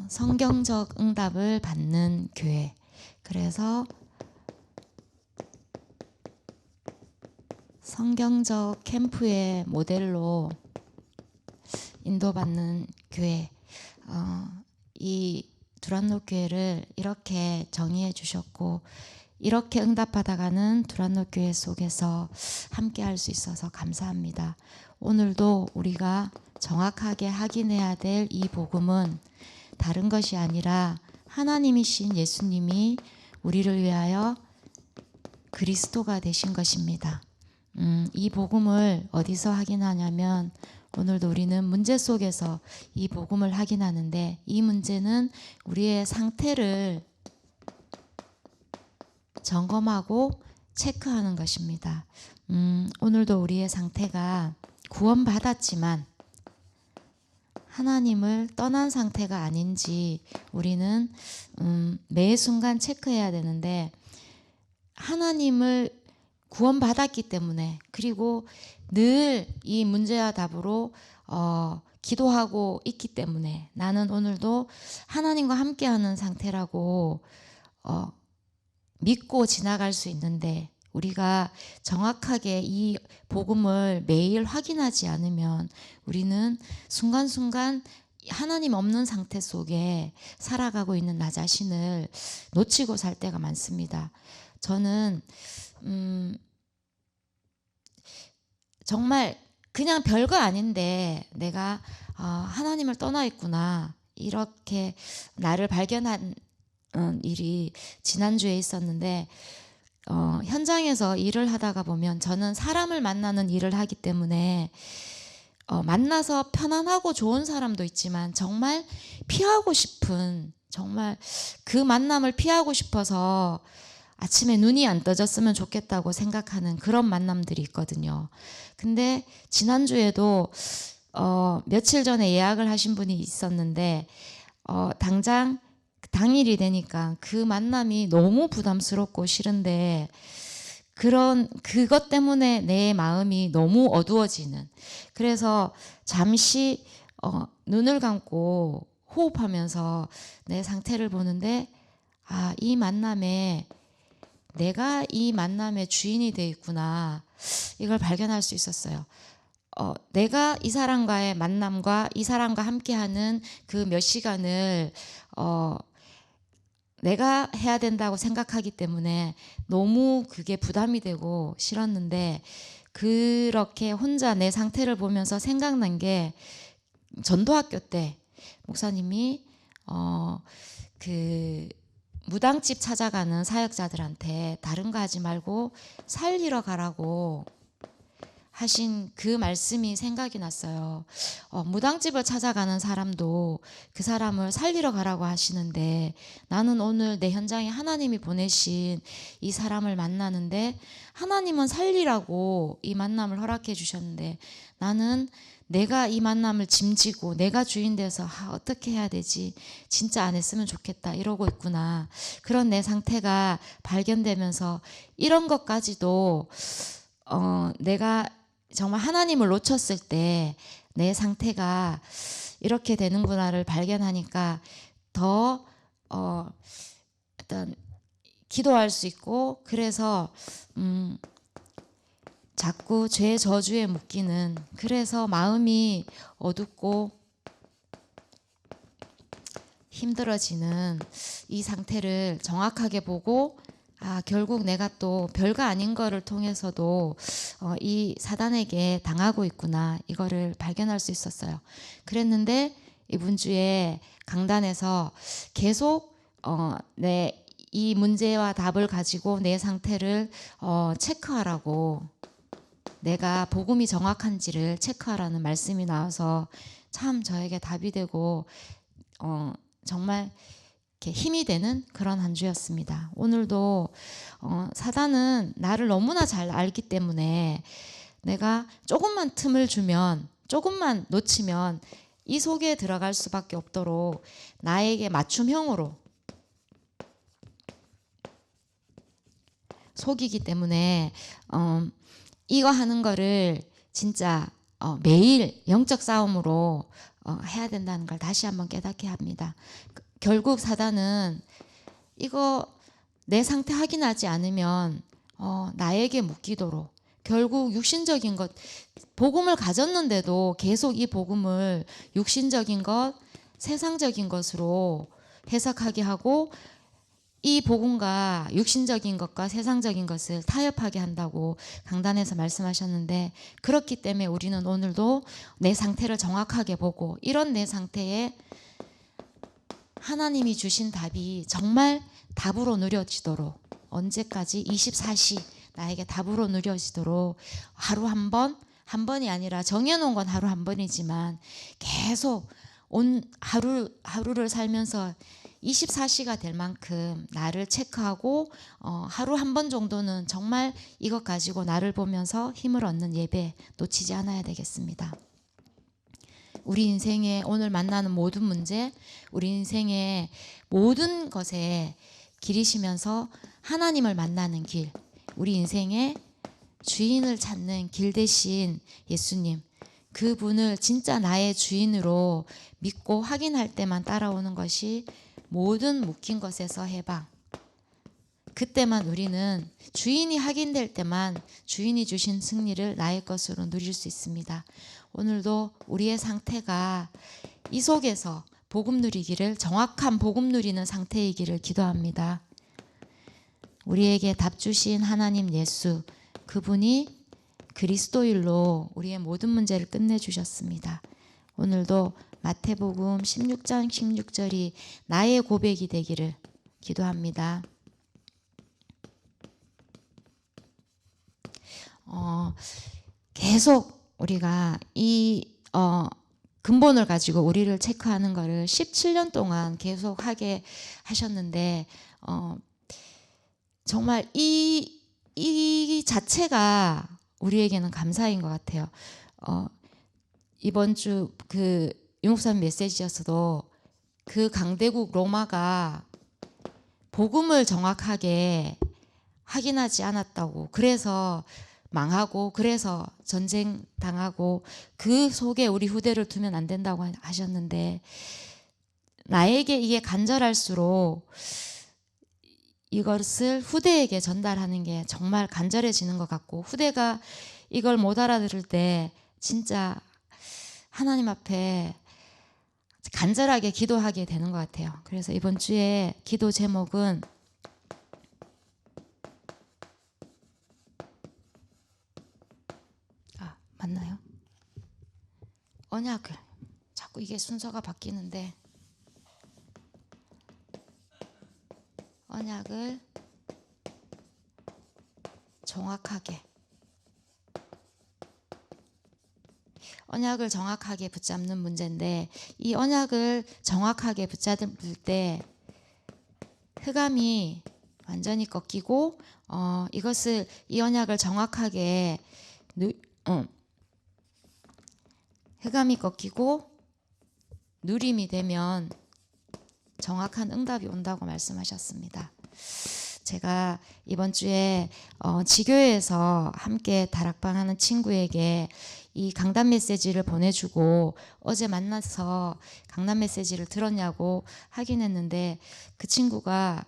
성경적 응답을 받는 교회. 그래서 성경적 캠프의 모델로 인도받는 교회. 이 두란노 교회를 이렇게 정의해 주셨고 이렇게 응답받아가는 두란노 교회 속에서 함께 할 수 있어서 감사합니다. 오늘도 우리가 정확하게 확인해야 될 이 복음은 다른 것이 아니라 하나님이신 예수님이 우리를 위하여 그리스도가 되신 것입니다. 이 복음을 어디서 확인하냐면 오늘도 우리는 문제 속에서 이 복음을 확인하는데 이 문제는 우리의 상태를 점검하고 체크하는 것입니다. 오늘도 우리의 상태가 구원받았지만 하나님을 떠난 상태가 아닌지 우리는 매 순간 체크해야 되는데 하나님을 구원받았기 때문에 그리고 늘 이 문제와 답으로 기도하고 있기 때문에 나는 오늘도 하나님과 함께하는 상태라고 믿고 지나갈 수 있는데 우리가 정확하게 이 복음을 매일 확인하지 않으면 우리는 순간순간 하나님 없는 상태 속에 살아가고 있는 나 자신을 놓치고 살 때가 많습니다. 저는 정말 그냥 별거 아닌데 내가 하나님을 떠나 있구나 이렇게 나를 발견한 일이 지난주에 있었는데 현장에서 일을 하다가 보면 저는 사람을 만나는 일을 하기 때문에 만나서 편안하고 좋은 사람도 있지만 정말 피하고 싶은 정말 그 만남을 피하고 싶어서 아침에 눈이 안 떠졌으면 좋겠다고 생각하는 그런 만남들이 있거든요. 근데 지난주에도 며칠 전에 예약을 하신 분이 있었는데 당장 당일이 되니까 그 만남이 너무 부담스럽고 싫은데 그것 때문에 내 마음이 너무 어두워지는 그래서 잠시 눈을 감고 호흡하면서 내 상태를 보는데 이 만남에 내가 이 만남의 주인이 되어 있구나 이걸 발견할 수 있었어요. 내가 이 사람과의 만남과 이 사람과 함께하는 그 몇 시간을 내가 해야 된다고 생각하기 때문에 너무 그게 부담이 되고 싫었는데 그렇게 혼자 내 상태를 보면서 생각난 게 전도학교 때 목사님이 그 무당집 찾아가는 사역자들한테 다른 거 하지 말고 살리러 가라고 하신 그 말씀이 생각이 났어요. 무당집을 찾아가는 사람도 그 사람을 살리러 가라고 하시는데 나는 오늘 내 현장에 하나님이 보내신 이 사람을 만나는데 하나님은 살리라고 이 만남을 허락해 주셨는데 나는 내가 이 만남을 짐지고 내가 주인 돼서 어떻게 해야 되지? 진짜 안 했으면 좋겠다 이러고 있구나. 그런 내 상태가 발견되면서 이런 것까지도 내가 정말 하나님을 놓쳤을 때 내 상태가 이렇게 되는구나를 발견하니까 더 어떤 기도할 수 있고 그래서 자꾸 죄 저주에 묶이는 그래서 마음이 어둡고 힘들어지는 이 상태를 정확하게 보고 결국 내가 또 별거 아닌 거를 통해서도 이 사단에게 당하고 있구나 이거를 발견할 수 있었어요. 그랬는데 이번 주에 강단에서 계속 내 이 문제와 답을 가지고 내 상태를 체크하라고 내가 복음이 정확한지를 체크하라는 말씀이 나와서 참 저에게 답이 되고 정말 이렇게 힘이 되는 그런 한 주였습니다. 오늘도 사단은 나를 너무나 잘 알기 때문에 내가 조금만 틈을 주면 조금만 놓치면 이 속에 들어갈 수밖에 없도록 나에게 맞춤형으로 속이기 때문에 이거 하는 거를 진짜 매일 영적 싸움으로 해야 된다는 걸 다시 한번 깨닫게 합니다. 결국 사단은 이거 내 상태 확인하지 않으면 나에게 묶이도록, 결국 육신적인 것, 복음을 가졌는데도 계속 이 복음을 육신적인 것, 세상적인 것으로 해석하게 하고 이 복음과 육신적인 것과 세상적인 것을 타협하게 한다고 강단에서 말씀하셨는데, 그렇기 때문에 우리는 오늘도 내 상태를 정확하게 보고 이런 내 상태에 하나님이 주신 답이 정말 답으로 누려지도록, 언제까지 24시 나에게 답으로 누려지도록 하루 한 번이 아니라 정해놓은 건 하루 한 번이지만 계속 하루를 살면서 24시가 될 만큼 나를 체크하고 하루 한 번 정도는 정말 이것 가지고 나를 보면서 힘을 얻는 예배 놓치지 않아야 되겠습니다. 우리 인생에 오늘 만나는 모든 문제, 우리 인생의 모든 것에 길이시면서 하나님을 만나는 길, 우리 인생의 주인을 찾는 길 대신 예수님, 그분을 진짜 나의 주인으로 믿고 확인할 때만 따라오는 것이 모든 묶인 것에서 해방. 그때만 우리는 주인이 확인될 때만 주인이 주신 승리를 나의 것으로 누릴 수 있습니다. 오늘도 우리의 상태가 이 속에서 복음 누리기를, 정확한 복음 누리는 상태이기를 기도합니다. 우리에게 답 주신 하나님 예수, 그분이 그리스도일로 우리의 모든 문제를 끝내주셨습니다. 오늘도 마태복음 16장 16절이 나의 고백이 되기를 기도합니다. 계속 우리가 이 근본을 가지고 우리를 체크하는 것을 17년 동안 계속 하게 하셨는데 정말 이 자체가 우리에게는 감사인 것 같아요. 이번 주 그 유목사님 메시지였어도 그 강대국 로마가 복음을 정확하게 확인하지 않았다고, 그래서 망하고 그래서 전쟁 당하고 그 속에 우리 후대를 두면 안 된다고 하셨는데, 나에게 이게 간절할수록 이것을 후대에게 전달하는 게 정말 간절해지는 것 같고, 후대가 이걸 못 알아들을 때 진짜 하나님 앞에 간절하게 기도하게 되는 것 같아요. 그래서 이번 주에 기도 제목은 맞나요? 언약을, 자꾸 이게 순서가 바뀌는데, 언약을 정확하게 붙잡는 문제인데, 이 언약을 정확하게 붙잡을 때 흑암이 완전히 꺾이고 이 언약을 정확하게 흑암이 꺾이고 누림이 되면 정확한 응답이 온다고 말씀하셨습니다. 제가 이번 주에 지교회에서 함께 다락방하는 친구에게 이 강단 메시지를 보내주고 어제 만나서 강단 메시지를 들었냐고 확인했는데, 그 친구가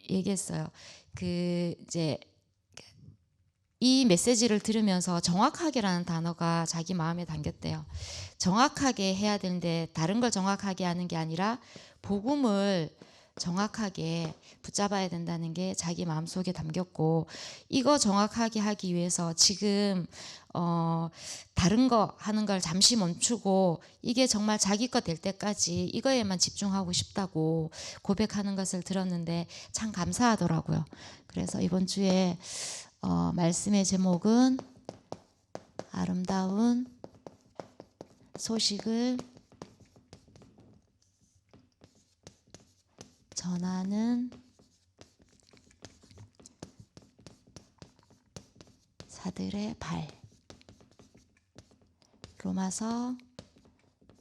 얘기했어요. 이제 이 메시지를 들으면서 정확하게라는 단어가 자기 마음에 담겼대요. 정확하게 해야 되는데 다른 걸 정확하게 하는 게 아니라 복음을 정확하게 붙잡아야 된다는 게 자기 마음속에 담겼고, 이거 정확하게 하기 위해서 지금 다른 거 하는 걸 잠시 멈추고 이게 정말 자기 것 될 때까지 이거에만 집중하고 싶다고 고백하는 것을 들었는데 참 감사하더라고요. 그래서 이번 주에 말씀의 제목은 아름다운 소식을 전하는 사들의 발. 로마서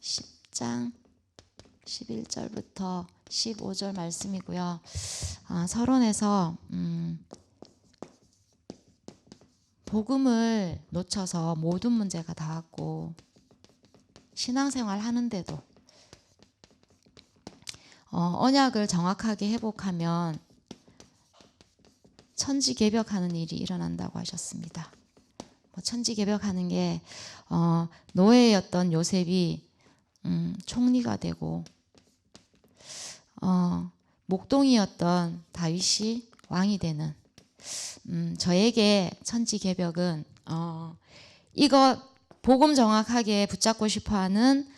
10장 11절부터 15절 말씀이고요. 서론에서 복음을 놓쳐서 모든 문제가 다 왔고 신앙생활 하는데도 언약을 정확하게 회복하면 천지개벽하는 일이 일어난다고 하셨습니다. 천지개벽하는 게 노예였던 요셉이 총리가 되고 목동이었던 다윗이 왕이 되는 저에게 천지개벽은 이거 복음 정확하게 붙잡고 싶어하는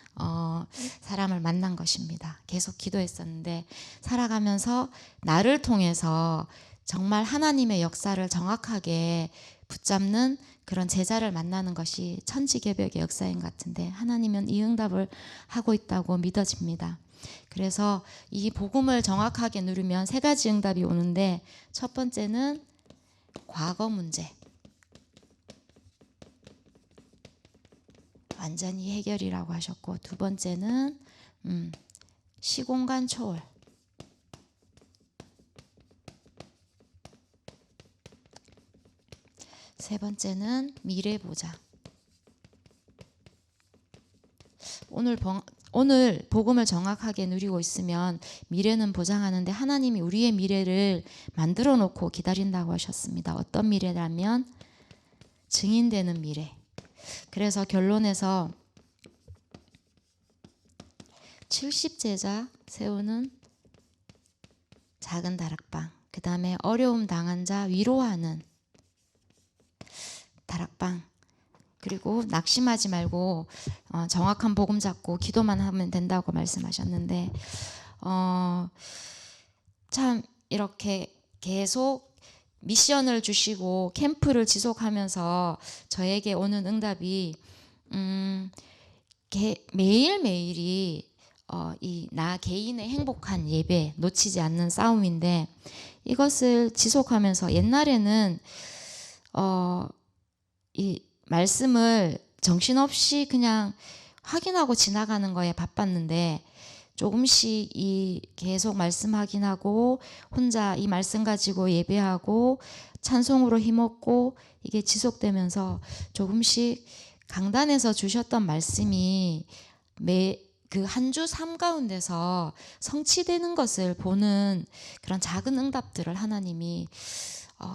사람을 만난 것입니다. 계속 기도했었는데 살아가면서 나를 통해서 정말 하나님의 역사를 정확하게 붙잡는 그런 제자를 만나는 것이 천지개벽의 역사인 것 같은데 하나님은 이 응답을 하고 있다고 믿어집니다. 그래서 이 복음을 정확하게 누리면 세 가지 응답이 오는데 첫 번째는 과거 문제 완전히 해결이라고 하셨고 두 번째는 시공간 초월 세 번째는 미래 보장. 오늘 복음을 정확하게 누리고 있으면 미래는 보장하는데 하나님이 우리의 미래를 만들어 놓고 기다린다고 하셨습니다. 어떤 미래라면 증인되는 미래. 그래서 결론에서 70제자 세우는 작은 다락방, 그 다음에 어려움 당한 자 위로하는 다락방, 그리고 낙심하지 말고 정확한 복음 잡고 기도만 하면 된다고 말씀하셨는데 참 이렇게 계속 미션을 주시고 캠프를 지속하면서 저에게 오는 응답이 매일매일이 이 나 개인의 행복한 예배 놓치지 않는 싸움인데 이것을 지속하면서 옛날에는 이 말씀을 정신없이 그냥 확인하고 지나가는 거에 바빴는데 조금씩 이 계속 말씀 확인하고 혼자 이 말씀 가지고 예배하고 찬송으로 힘없고 이게 지속되면서 조금씩 강단에서 주셨던 말씀이 그 한 주 삶 가운데서 성취되는 것을 보는 그런 작은 응답들을 하나님이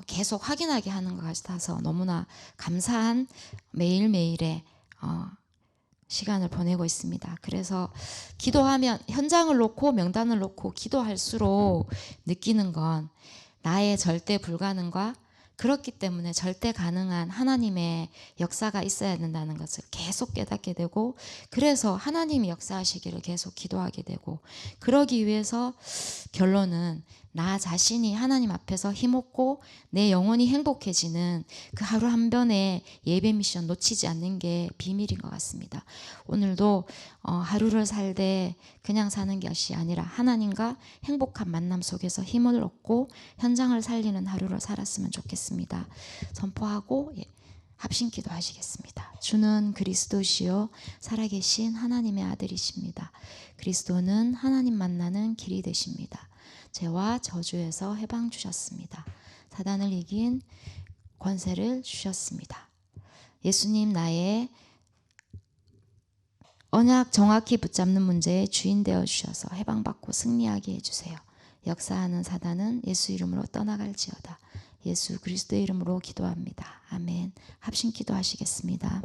계속 확인하게 하는 것 같아서 너무나 감사한 매일매일의 시간을 보내고 있습니다. 그래서 기도하면 현장을 놓고 명단을 놓고 기도할수록 느끼는 건 나의 절대 불가능과 그렇기 때문에 절대 가능한 하나님의 역사가 있어야 된다는 것을 계속 깨닫게 되고 그래서 하나님이 역사하시기를 계속 기도하게 되고 그러기 위해서 결론은 나 자신이 하나님 앞에서 힘없고 내 영혼이 행복해지는 그 하루 한 번의 예배 미션 놓치지 않는 게 비밀인 것 같습니다. 오늘도 하루를 살되 그냥 사는 것이 아니라 하나님과 행복한 만남 속에서 힘을 얻고 현장을 살리는 하루를 살았으면 좋겠습니다. 선포하고 합심기도 하시겠습니다. 주는 그리스도시요 살아계신 하나님의 아들이십니다. 그리스도는 하나님 만나는 길이 되십니다. 죄와 저주에서 해방 주셨습니다. 사단을 이긴 권세를 주셨습니다. 예수님 나의 언약 정확히 붙잡는 문제에 주인 되어 주셔서 해방받고 승리하게 해주세요. 역사하는 사단은 예수 이름으로 떠나갈지어다. 예수 그리스도의 이름으로 기도합니다. 아멘. 합심 기도하시겠습니다.